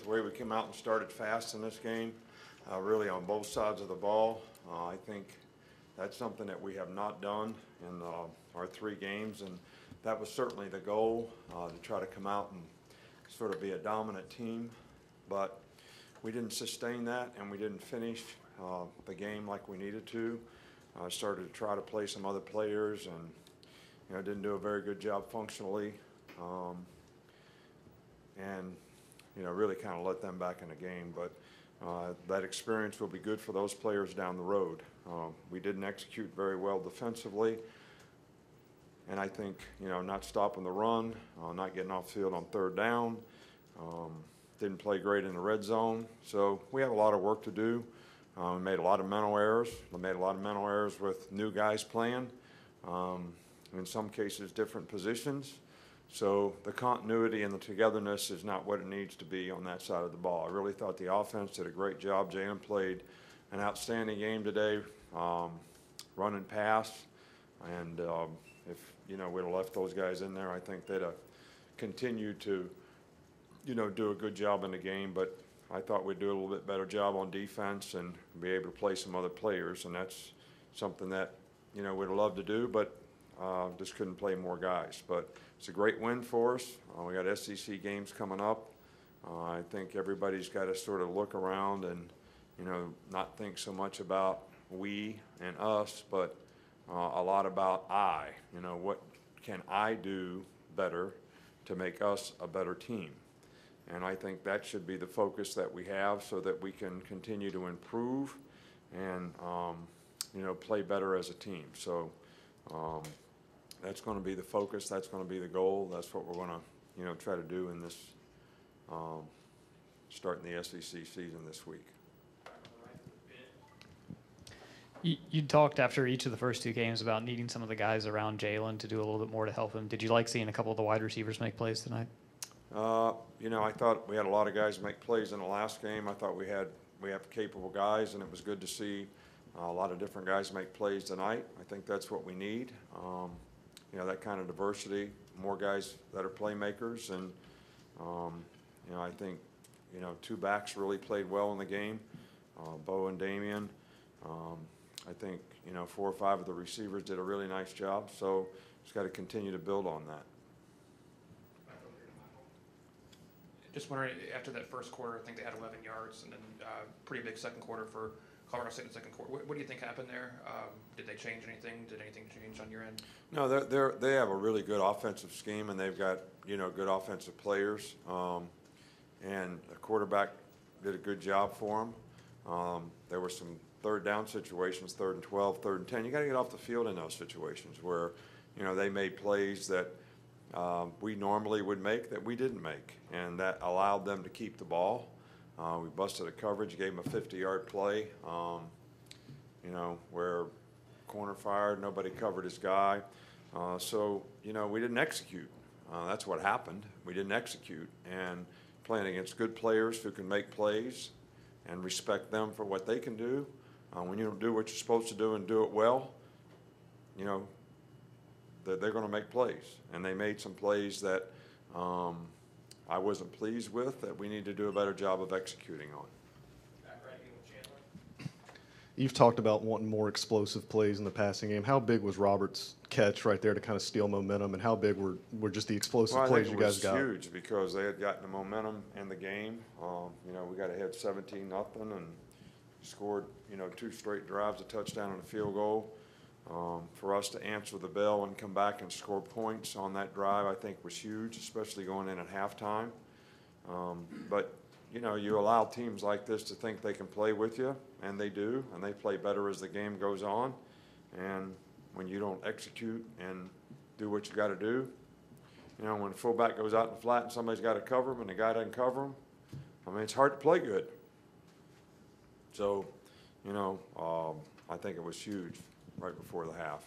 the way we came out and started fast in this game, really on both sides of the ball. I think that's something that we have not done in our 3 games, and that was certainly the goal, to try to come out and sort of be a dominant team. But we didn't sustain that, and we didn't finish the game like we needed to. Started to try to play some other players, and didn't do a very good job functionally, and really kind of let them back in the game. But that experience will be good for those players down the road. We didn't execute very well defensively, and I think not stopping the run, not getting off the field on 3rd down, didn't play great in the red zone. So we have a lot of work to do. We made a lot of mental errors. We made a lot of mental errors with new guys playing, in some cases different positions. So the continuity and the togetherness is not what it needs to be on that side of the ball. I really thought the offense did a great job. Jalen played an outstanding game today, running pass, and if we'd have left those guys in there, I think they'd have continued to do a good job in the game. But I thought we'd do a little bit better job on defense and be able to play some other players, and that's something that we'd have loved to do, but just couldn't play more guys. But it's a great win for us. We got SEC games coming up. I think everybody's got to sort of look around and not think so much about we and us, but a lot about I. What can I do better to make us a better team? And I think that should be the focus that we have, so that we can continue to improve and play better as a team. So that's going to be the focus. That's going to be the goal. That's what we're going to try to do in this starting the SEC season this week. You talked after each of the first 2 games about needing some of the guys around Jalen to do a little bit more to help him. Did you like seeing a couple of the wide receivers make plays tonight? I thought we had a lot of guys make plays in the last game. I thought we have capable guys, and it was good to see a lot of different guys make plays tonight. I think that's what we need. That kind of diversity, more guys that are playmakers, and I think 2 backs really played well in the game, Bo and Damian. I think 4 or 5 of the receivers did a really nice job. So just got to continue to build on that. Just wondering, after that first quarter, I think they had 11 yards, and then pretty big second quarter for Colorado State in the second quarter. What do you think happened there? Did they change anything? Did anything change on your end? No, they have a really good offensive scheme, and they've got good offensive players, and the quarterback did a good job for them. There were some 3rd down situations, 3rd and 12, 3rd and 10. You got to get off the field in those situations where they made plays that we normally would make that we didn't make, and that allowed them to keep the ball. We busted a coverage, gave them a 50-yard play, where corner fired, nobody covered his guy. So we didn't execute. That's what happened. We didn't execute, and playing against good players who can make plays and respect them for what they can do. When you do what you're supposed to do and do it well, they're going to make plays, and they made some plays that I wasn't pleased with, that we need to do a better job of executing on. You've talked about wanting more explosive plays in the passing game. How big was Robert's catch right there to kind of steal momentum, and how big were just the explosive plays you guys got? I think it was huge because they had gotten the momentum in the game. We got ahead 17-0 and scored 2 straight drives, a touchdown and a field goal. For us to answer the bell and come back and score points on that drive, I think was huge, especially going in at halftime. But you allow teams like this to think they can play with you, and they do, and they play better as the game goes on. And when you don't execute and do what you got to do, when the fullback goes out in the flat and somebody's got to cover him and the guy doesn't cover him, it's hard to play good. So, I think it was huge right before the half.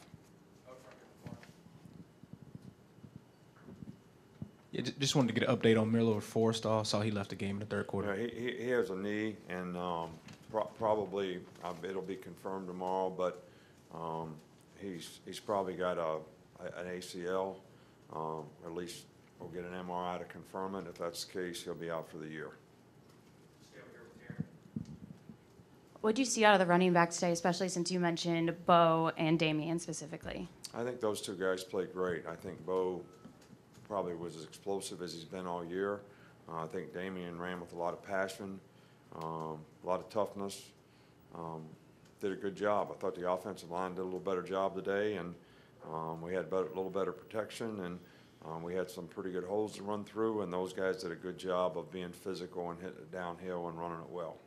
Yeah, just wanted to get an update on Miller Forrestall. Saw he left the game in the 3rd quarter. Yeah, he has a knee, and probably it'll be confirmed tomorrow. But he's probably got an ACL. At least we'll get an MRI to confirm it. If that's the case, he'll be out for the year. What do you see out of the running backs today, especially since you mentioned Bo and Damian specifically? I think those two guys played great. I think Bo probably was as explosive as he's been all year. I think Damian ran with a lot of passion, a lot of toughness. Did a good job. I thought the offensive line did a little better job today, and we had a little better protection, and we had some pretty good holes to run through, and those guys did a good job of being physical and hitting it downhill and running it well.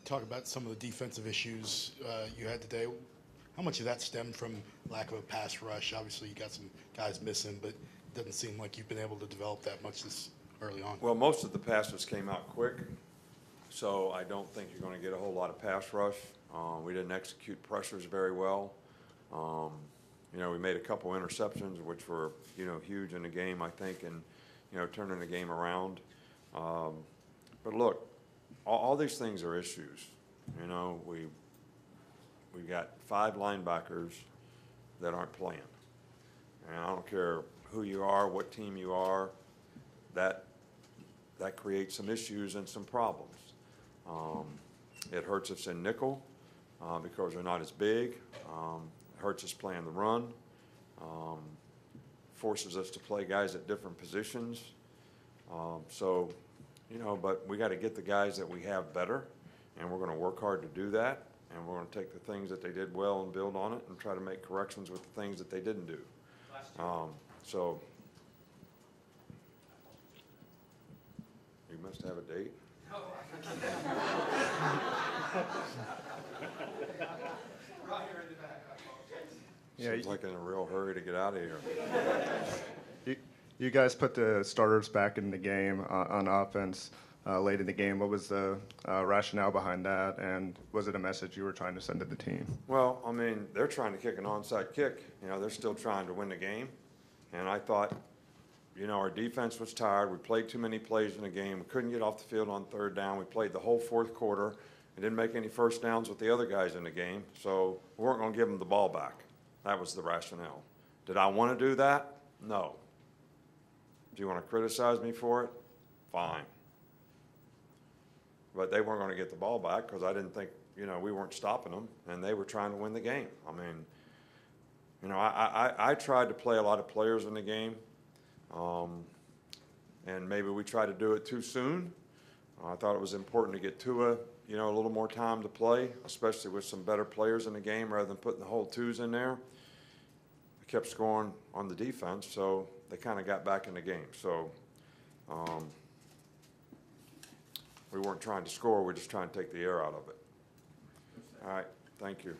Talk about some of the defensive issues you had today. How much of that stemmed from lack of a pass rush? Obviously, you got some guys missing, but it doesn't seem like you've been able to develop that much this early on. Well, most of the passes came out quick, so I don't think you're going to get a whole lot of pass rush. We didn't execute pressures very well. You know, we made a couple interceptions, which were, you know, huge in the game, I think, and, you know, turning the game around. But look, all these things are issues. You know, we've got 5 linebackers that aren't playing. And I don't care who you are, what team you are, that creates some issues and some problems. It hurts us in nickel because they're not as big. It hurts us playing the run. Forces us to play guys at different positions. So, you know, but we got to get the guys that we have better, and we're going to work hard to do that. And we're going to take the things that they did well and build on it and try to make corrections with the things that they didn't do. So you must have a date. Seems like in a real hurry to get out of here. You guys put the starters back in the game on offense late in the game. What was the rationale behind that, and was it a message you were trying to send to the team? Well, I mean, they're trying to kick an onside kick. You know, they're still trying to win the game. And I thought, you know, our defense was tired. We played too many plays in the game. We couldn't get off the field on 3rd down. We played the whole 4th quarter and didn't make any first downs with the other guys in the game. So we weren't going to give them the ball back. That was the rationale. Did I want to do that? No. Do you want to criticize me for it? Fine. But they weren't going to get the ball back because I didn't think, you know, we weren't stopping them, and they were trying to win the game. I mean, you know, I tried to play a lot of players in the game, and maybe we tried to do it too soon. I thought it was important to get Tua, you know, a little more time to play, especially with some better players in the game rather than putting the whole 2s in there. I kept scoring on the defense, so they kind of got back in the game. So we weren't trying to score. We're just trying to take the air out of it. All right. Thank you.